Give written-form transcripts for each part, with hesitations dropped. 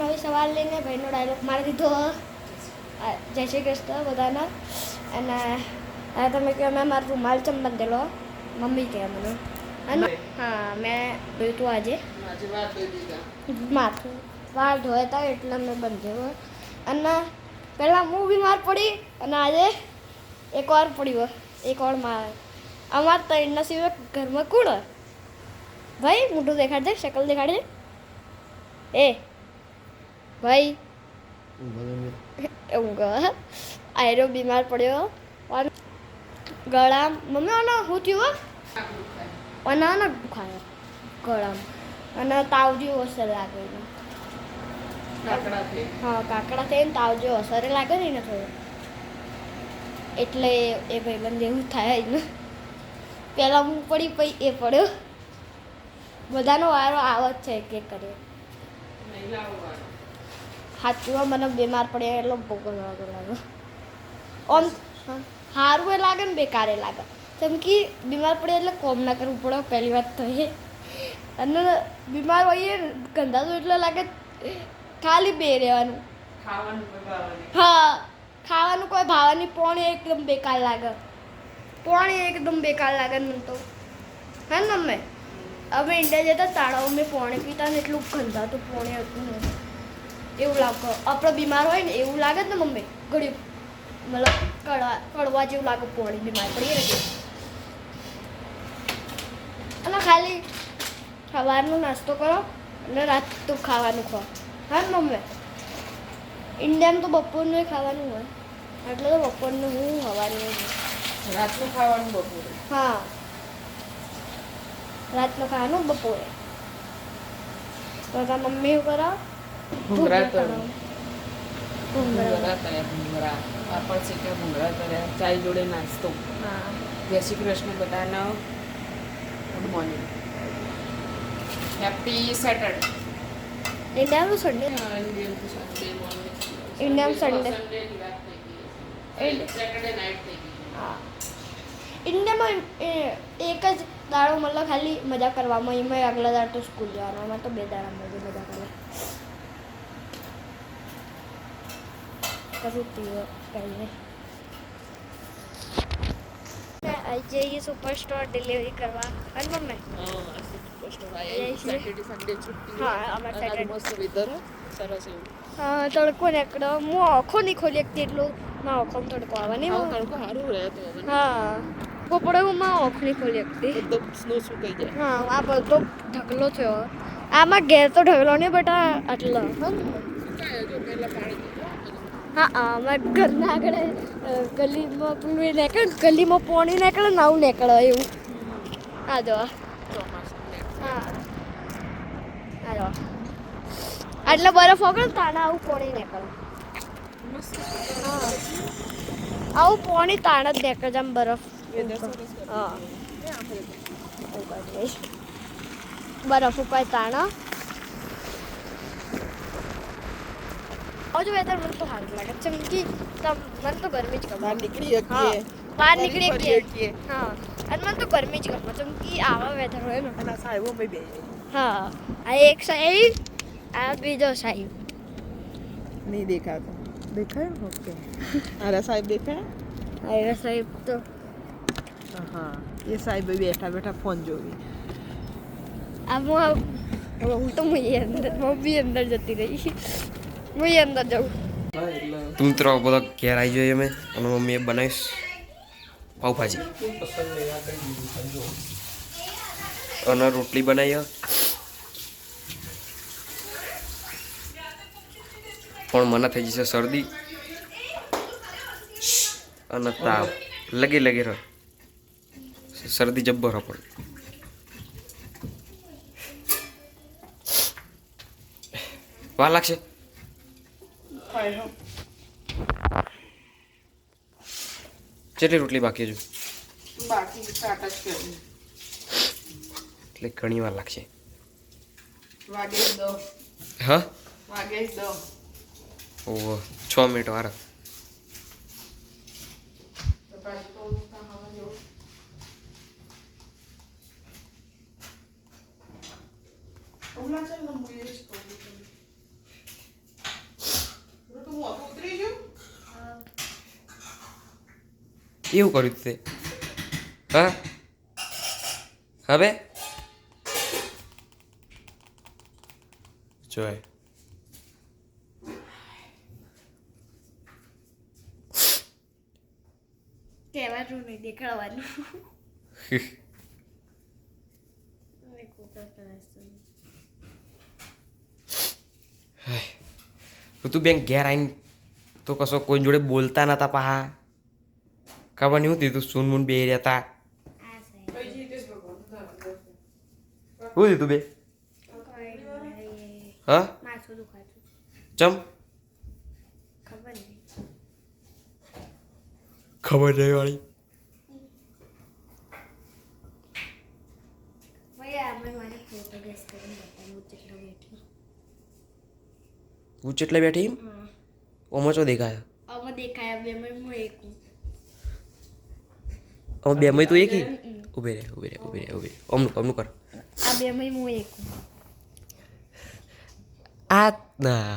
નવી સવાલ લઈને ભાઈનો ડાયલોગ મારી દીધો. જય શ્રી કૃષ્ણ બધાના. અને તમે કહો મેં મારો રૂમાલ ચમ બંધેલો મમ્મી કહે મને. અને હા મેં જોયું તું આજે માથું વાળ ધોયા હતા એટલે મેં બંધેલો. અને પહેલાં હું બીમાર પડી અને આજે એક વાર પડી એક વાર મારે અમારે ત્રણના સિવાય ઘરમાં કોણ ભાઈ મોટું દેખાડ દે શકલ દેખાડ દે એ ભાઈ એવું કહે આયરો બીમાર પડ્યો ગળા મમ્મી આના શું થયું અના દુખાયો ગળામાં અને તાવ જેવો અસર લાગે હા કાકડા થઈને તાવ જેવો અસર લાગે ને થોડો એટલે એ ભાઈબંધ એવું થાય ને પહેલાં હું પડી પછી એ પડ્યો બધાનો વારો આવો જ છે કે કરીએ સાચું મને બીમાર પડ્યા એટલો બહુ લાગે આમ સારું એ લાગે ને બેકાર એ લાગે કેમ કે બીમાર પડે એટલે કોમ ના કરવું પડે પહેલી વાત તો એ અને બીમાર હોઈએ ગંધાતું એટલે લાગે ખાલી બે રહેવાનું હા ખાવાનું કોઈ ભાવવાની પોણી એકદમ બેકાર લાગે મને તો હા ને અમે ઇન્ડિયા જતા તાળાઓ મેં પોણી પીતા ને એટલું ગંધાતું પોણી હતું ને એવું લાગે આપણે બીમાર હોય ને એવું લાગે ને મમ્મી ઘડી મતલબ કડવા જેવું લાગે પોણી બીમાર પડીએ ને અને ખાલી સવારનો નાસ્તો કરો અને રાતનું ખાવાનું ખાઓ હા ને મમ્મી ઇન્ડિયામાં તો બપોરનું ખાવાનું હોય એટલે તો બપોરનું હું સવારનું રાતનું ખાવાનું બપોરે હા રાતનું ખાવાનું બપોરે તો તારા મમ્મી એવું કરાવ ભૂંગળા તળ્યા પાપડ શેક્યા ભૂંગળા તળ્યા ચાય જોડે નાસ્તો હા જય શ્રી કૃષ્ણ બધાને ગુડ મોર્નિંગ હેપી સેટરડે ઇન્ડિયાનું Sunday Indian Sunday Saturday night થઈ ગઈ હા ઇન્ડિયામાં એક જ દાડો મતલબ ખાલી મજા કરવામાં એમાં આગલા દાડ તો સ્કૂલ જવાનું એમાં તો 2 દાડામાં મજા કરે કશું પીવો કહીએ જઈએ સુપર સ્ટોર ડિલિવરી કરવા અને મમ્મી સેટરડે સન્ડે છુટ્ટી હા અમારે સેટરડે મસ્ત વેધર સરસ એવું હા તડકો નીકળો હું આંખો નહીં ખોલી શકતી એટલું મારા આંખોમાં તડકો આવે નહીં તડકો સારું રહે તો હા બપોરે હું મારા આંખ નહીં ખોલી શકતી બધો સ્નો સુકાઈ જાય હા આ બધો ઢગલો થયો આમાં ઘેર તો ઢગલો નહીં બટા આટલો સુકાય જો પહેલા પાણી હા અમારા ઘરના આગળ ગલીમાં પેલું નીકળે ગલીમાં પાણી નીકળે ને આવું નીકળે એવું હા જો હા હા જો એટલે બરફ ઓગળે ને તાણે આવું પાણી નીકળે હા આવું પાણી તાણ જ નીકળે છે આમ બરફ હા બરફ ઉપર તાણ હજુ વેધર મને તો સારું લાગે છે કેમ કે મને તો ગરમી જ ગમે બહાર નીકળી શકીએ બહાર નીકળી શકીએ હા અને મને તો ગરમી જ ગમે કેમ કે આવા વેધર હોય ને અને સાહેબો બે હા આ એક સાઈડ આ બીજો સાઈડ નહીં દેખાતો દેખાય ઓકે આરા સાહેબ દેખાય આ સાઈડ તો હા એ સાહેબ બેઠા બેઠા ફોન જોવી આમાં હું તો મમ્મી અંદર જતી રહી હું અંદર જાઉં મિત્રો બધો ઘેર આવી જોઈએ અમે અને મમ્મીએ બનાવીશ પાવભાજી અને રોટલી બનાવી પણ મને થઈ જશે શરદી અને તાવ લગી રહ્યો શરદી જબ્બર પણ વાર લાગશે કેટલી રોટલી બાકી હજુ બાકી સ્ટાર્ટ જ કરી એટલે ઘણી વાર લાગશે વાગે દો હા વાગે દો ઓહો 6 મિનિટ વાર એવું કર્યું તે હા હવે જોય કહેવાનું નહીં, દેખાડવાનું. તું બેન ઘેર આવીને તો કશો કોઈ જોડે બોલતા નતા પાહા ખબર નહીં હોતી તું સૂન મૂન બે રહેતા શું થયું બે હા માથું દુખાતું. ચમ ખબર નહીં. ખબર નહીં વાળી ભાઈ આપણે મારે ફોટો ગેસ કરીને બતાવું કેટલો બેઠી. તું ચેટલે બેઠી હા ઓમાં ચો દેખાય આમાં દેખાય બે મેં હું એક અમે બે મય તું એકી ઉભે રે ઓમનું કર આ બે મેં હું એક આ ના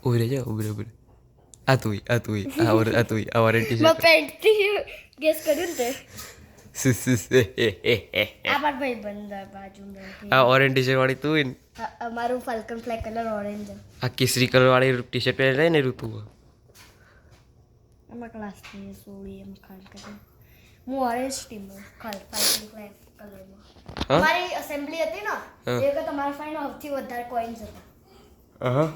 ઉભે રે આ તું આ વોરંટી મેં પેન્ટથી ગેસ કર્યું ને તે આ મારા ભાઈ બંધ બાજુમાં આ ઓરેન્જ ટી શર્ટ વાળી તું ને અમારું ફાલ્કન ફ્લેગ કલર ઓરેન્જ આ કેસરી કલર વાળી ટી શર્ટ પહેરી રહી ને ઋતુ અમારા ક્લાસની સોળી એમ ખાલ કરી હું ઓરેન્જ ટીમ ફાલ્કન ફ્લેગ કલરમાં હા અમારી એસેમ્બલી હતી ને હા. એ વખત અમારા ફાઈન સૌથી વધારે કોઈન્સ હતા હા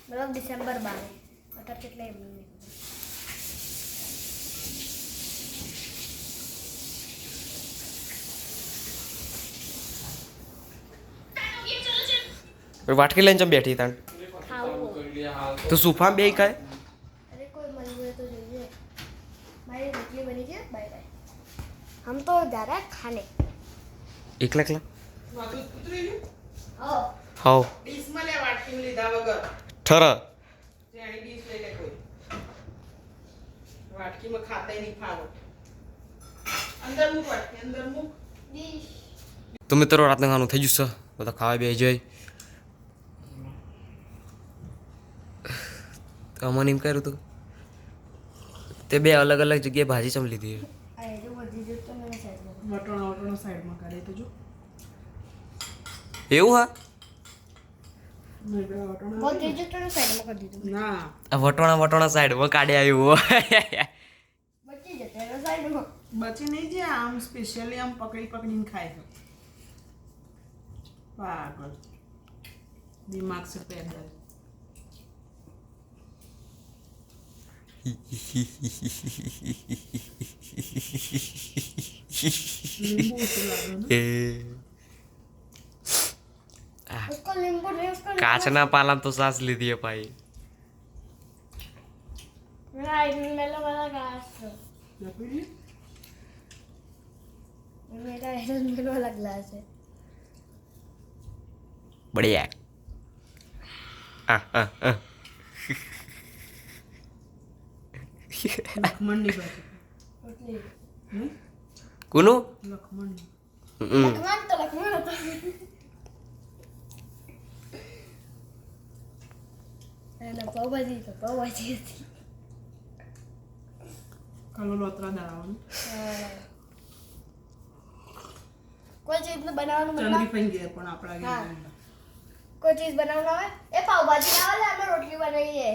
મતલબ ડિસેમ્બર 12 અત્યારે કેટલા એમ નહીં. વાટકી લઈને ચમ બેઠી તાણ ખાવું તો સોફા બે ખાય અરે કોઈ મળવું હોય તો જોઈએ. મારી રોટલી બની છે. Bye bye. हम तो जा रहे हैं खाने. એકલા એકલા માથું ઉતરી ગયું ओ હાવ ડીશમાં લે વાટકીમાં લીધા વગર ઠરા ત્યાંની ડીશ લઈ લે કોઈ વાટકીમાં ખાતા નહીં ફાવો અંદર મૂક વાટકી અંદર મૂક डिश. તો મિત્રો રાતના ખાવાનું થઈ જશે બધા ખાવા બે જાય તો અમને એમ કર્યું હતું તે બે અલગ અલગ જગ્યાએ ભાજી ચમ લીધી अरे जो बजी जो तो मैंने साइड में. વટોણા સાઈડમાં કાઢે તો જો એવું હા નહીં પેલા વટોણા बहुत जो तो साइड में कर दी तुम. ના આ વટોણા સાઈડમાં કાઢી આવ્યું बच्चे जाते हैं साइड में. બચી નહીં જે આમ સ્પેશિયલી આમ પકડીને ખાય છે પાગલ દિમાગ સે પેદલ લીંબુ ઉતરાવે ને उसको नींबू नहीं उसको કાચના પાલા તો સાસ લીધી ભાઈ मेरा आइडल मेला वाला ग्लास. લપડી मेरा आइडल मेला वाला ग्लास है. બઢિયા લખમણની બાજુ रोटली. કોનું લખમણની लखनऊ तो लखनऊ होता है. ना पाव भाजी थी. કાલો લોતરા દાવાનું કોઈ ચીજ ને બનાવવાનું મતલબ ચંદ્રી પૈન ગયા પણ આપણા હા. ગયા કોઈ ચીજ બનાવવાનું આવે એ પાવ ભાજી ના આવે અમે રોટલી બનાવીએ.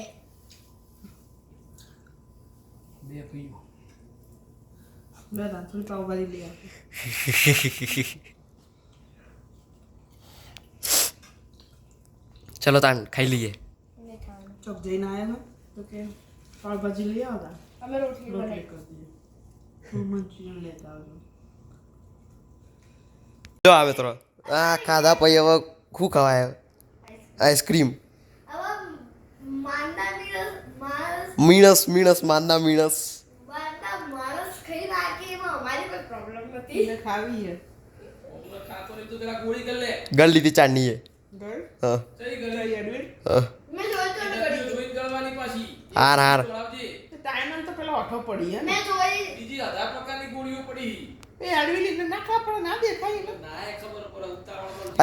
લે થોડી પાવભાજી લઈ આપી ચલો તાન ખાઈ લઈએ નહીં ખાવાનું. ચોક જઈને આવ્યા હોય તો કે પાવભાજી લઈ આવતા અમે રોટલી રોટલી બનાવી. કરી દઈએ મંચુરિયન લેતા આવજો જો આવે તો આ ખાધા પછી હવે શું ખવાય આઈસ્ક્રીમ હવે માંદા માણસ મીણસ માંદા મીણસ ખાઈ નાખી એમાં અમારી કોઈ પ્રોબ્લેમ નથી. એને ખાવી છે ગળ લીધી ચાંદની એ ગળ હા જઈ એડવિન હા. મેં જોઈ તો કરી. હાર ટાઈમ તો પેલા ઓઠો પડી હે મેં જોઈ. એ એડવિન એટલે ના ખા પણ ના દેખાય એટલે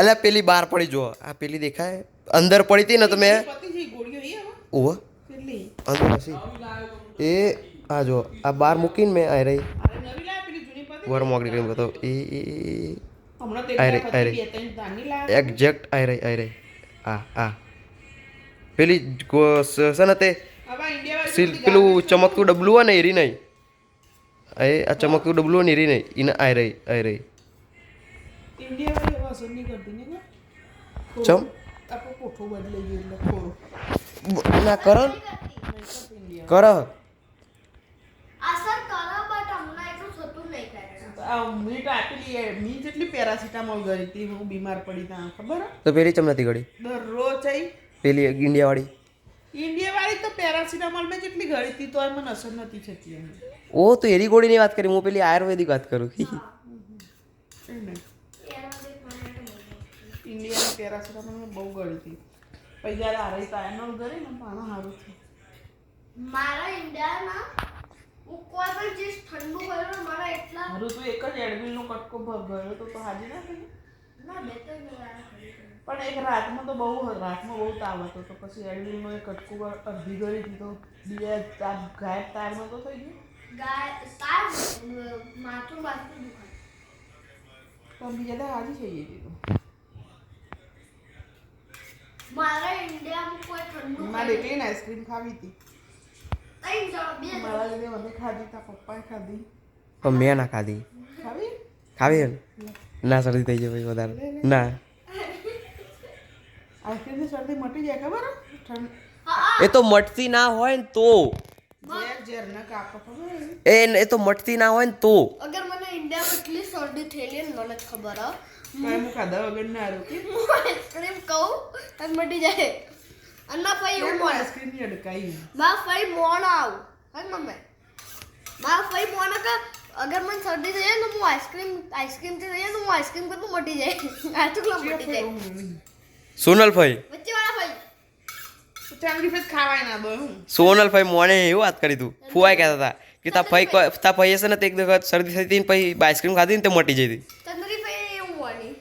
અલ્યા પેલી બહાર પડી જો આ પેલી દેખાય અંદર પડી હતી ને તો મેં પતિ જે ગોળીઓ એ હવે ઓહ કેટલી અંદર હસી એ આ જો આ બાર મૂકીને મેં આ રહી અરે નવી લાયા પેલી જૂની પતી વર મોગરી કરીને બતાવો એ હમણાં તે અરે, પતી અરે. 2-3 દાની લાયા એક્ઝેક્ટ આ રહી આ પેલી છે ને તે હવે ઇન્ડિયા વાળી સીલ પેલું ચમકતું ડબલું હોય ને એરી નહીં આ ચમકતું ડબલું હોય ને એરી નહીં એને આ રહી ઇન્ડિયા વાળી હવે અસર નહીં કરતી ને ચમ આપણો કોઠો બદલાઈ ગયો એટલે ખોરો ના કરો ને. ઇન્ડિયા કરો અસર કરો બટ હમણાં એટલું થતું નહીં કરે આ મીટ આપેલી મી જેટલી પેરાસિટામોલ ગઈ હતી હું બીમાર પડી ત્યાં ખબર હે? તો પેલી ચમ નથી ઘડી દરરોજ આઈ પેલી ઇન્ડિયાવાળી ઇન્ડિયા વાળી તો પેરાસિટામોલ મેં જેટલી ગળી હતી તો મને અસર નથી થતી એમ ઓ તો એરી ગોળીની વાત કરી હું પેલી આયુર્વેદિક વાત કરું એને ઇન્ડિયાની પેરાસિટામોલ મેં બહુ ગળી હતી પછી જ્યારે આરઈ તાયનોલ ગળી ને પાણા સારું થયું મારા ઇન્ડિયામાં હું કોઈ પણ ચીજ ઠંડુ કર્યું ને મારા એટલા મારું તો એક જ એડમિલનો કટકો ગયો તો હાજી ના થઈ ના બે તો વાળા કરી પણ એક રાતમાં તો બહુ તાવ હતો તો પછી એડમિલનો એક કટકો અડધી ગળી હતી તો ગાયબ તારમાં તો થઈ ગયું ગાય તાર માથું દુખાય પણ બીજા તો હાજી થઈ ગઈ હતી તો મારા ઇન્ડિયામાં કોઈ ઠંડુ મારે એકલી આઈસ્ક્રીમ ખાવી હતી ત્રણ જણ બે મારા લીધે મને ખાધી તા પપ્પાએ ખાધી પણ મેં ના ખાધી ખાવી ખાવી હે ને? ના શરદી થઈ જાય પછી વધારે ના આઈસ્ક્રીમની શરદી મટી જાય ખબર હે? એ તો મટતી ના હોય ને તો ઝેર ના કાપો ખબર હે? એ તો મટતી ના હોય ને તો અગર મને ઇન્ડિયામાં એટલી શરદી થયેલી ને મને જ ખબર હે કાંઈ હું ખાધા વગર ના રોકી હું આઈસ્ક્રીમ કહું અને મટી જાય અને પછી હું મોણ આઈસ્ક્રીમની અડકાઈ બા ફઈ મોણ આવું હે મમ્મી બા ફઈ મોણ કે અગર મને શરદી થઈ જાય ને હું આઈસ્ક્રીમ થી થઈ જાય ને હું આઈસ્ક્રીમ કરું મટી જાય આટલું મટી જાય સોનલભાઈ વચ્ચેવાળા ભાઈ ચાંદની ફેસ ખાવાય ના દો હું સોનલભાઈ મોને એવું વાત કરી તું ફુવાય કહેતા હતા કે તા ભાઈ હશે ને તે એક વખત શરદી થઈ હતી ને પછી આઈસ્ક્રીમ ખાધી ને તે મટી જતી ચંદ્રી ભાઈ એવું મોની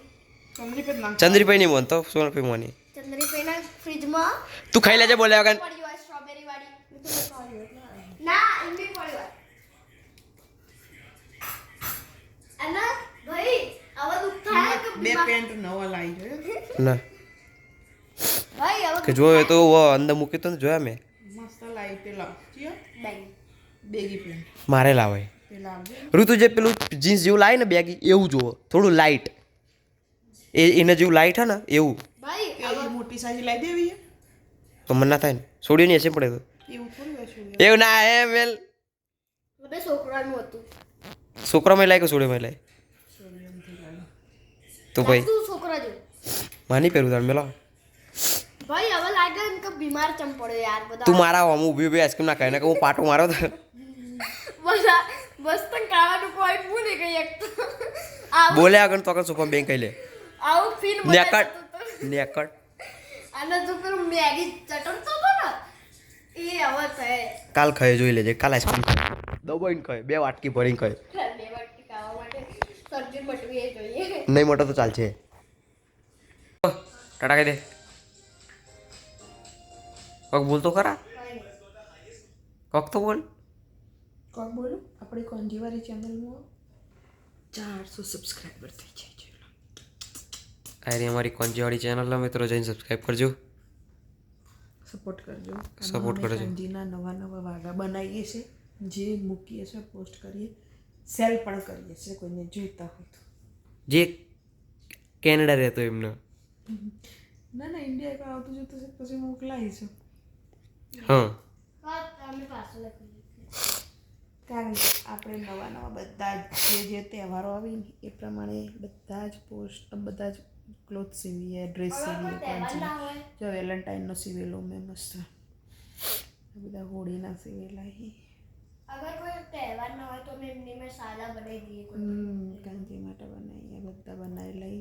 ચાંદની ફેસ ના ચંદ્રીભાઈ નહીં મોન તો સોનલભાઈ મોની ચંદ્રી ભાઈ ના ફ્રીજમાં તું ખાઈ લેજે બોલ્યા વગર પડી હોય સ્ટ્રોબેરી વાળી ના એમની પડી હોય અને ભાઈ આવા દુખ થાય કે બે પેન્ટ નવા લાવી જોયો ના ભાઈ આવા કે જોયો તો અંદર મૂકી તો જોયા મેં મસ્ત લાવી પેલા ચિયો બેંગ બેગી પેન્ટ મારે લાવાય પેલા આવજે ઋતુ જે પેલું જીન્સ જેવું લાવે ને બેગી એવું જુઓ થોડું લાઇટ એને જેવું લાઇટ હે ને એવું ભાઈ કે મોટી સાઈઝ લાવી દેવી હે? તો મને ના થાય ને છોડીઓ નહીં હશે પડે તો એવું થોડું હોય છે એવું ના હે વેલ બે છોકરાનું હતું છોકરામાં લાય કે છોડીમાં લાય તો ભાઈ તું છોકરા જો માની પહેરું તાર મેલો ભાઈ હવે લાગે ને કે બીમાર ચમ પડે યાર બધા તું મારા આમ ઊભી ઊભી આઈસ્ક્રીમ ના ખાય ને કે હું પાટો મારો તો બધા બસ તને ખાવાનું કોઈ ભૂલી ગઈ એક તો આવું બોલ્યા આગળ તો સોફા બેંક કહી લે આવું ફીલ નેકટ અને તું પેલું મેગી ચટણતો હતો ને એ હવે થાય કાલ ખાય જોઈ લેજે કાલ આઈસ્ક્રીમ દબાઈને ખાય 2 વાટકી ભરીને ખાય બે વાટકી ખાવા માટે સબ્જી મટવી એ જોઈએ નહીં મોટો તો ચાલશે ટાટા કહી દે કોક બોલ તો ખરા કોક તો બોલ કોણ બોલું આપણી કોંજીવારી ચેનલમાં 400 સબસ્ક્રાઈબર થઈ જાય છે અરે અમારી કોંજીવાડી ચેનલના મિત્રો જઈને સબસ્ક્રાઈબ કરજો સપોર્ટ કરજો Support કરજો. કાંજીના નવા વાગા બનાવીએ છીએ જે મૂકીએ છીએ પોસ્ટ કરીએ સેલ પણ કરીએ છીએ કોઈને જોઈતા હોય તો જે કેનેડા રહેતો એમને ના ઇન્ડિયા આવતું જતું છે પછી મોકલાવીશું હા અમે પાછળ લખી કારણ કે આપણે નવા બધા જે તહેવારો આવી ને એ પ્રમાણે બધા જ પોસ્ટ બધા જ ક્લોથ સીવીએ ડ્રેસ સીવીએ કાંજી જો વેલેન્ટાઇનનો સીવેલો મેં મસ્ત આ બધા હોળીના સીવેલા અગર કોઈ તહેવાર ના હોય તો અમે એમની મેં સાદા બનાવી દઈએ કોઈ કાંજી માટે બનાવીએ બધા બનાવેલા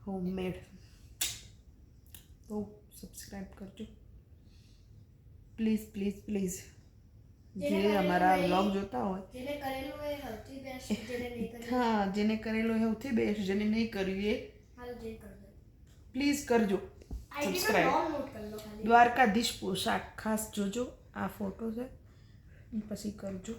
હોમમેડ તો સબસ્ક્રાઈબ કરજો પ્લીઝ પ્લીઝ પ્લીઝ જે અમારા વ્લોગ જોતા હોય જેને કરેલું એ સૌથી બેસ્ટ જેને નહીં કરેલું હા જેને કરેલો એ સૌથી બેસ્ટ જેને નહીં કર્યું એ હાલ જે કરજો પ્લીઝ કરજો આઈડી નો સબસ્ક્રાઈબ નામ નોટ કરી લો ખાલી દ્વારકાધીશ પોશાક ખાસ જોજો આ ફોટો છે પછી કરજો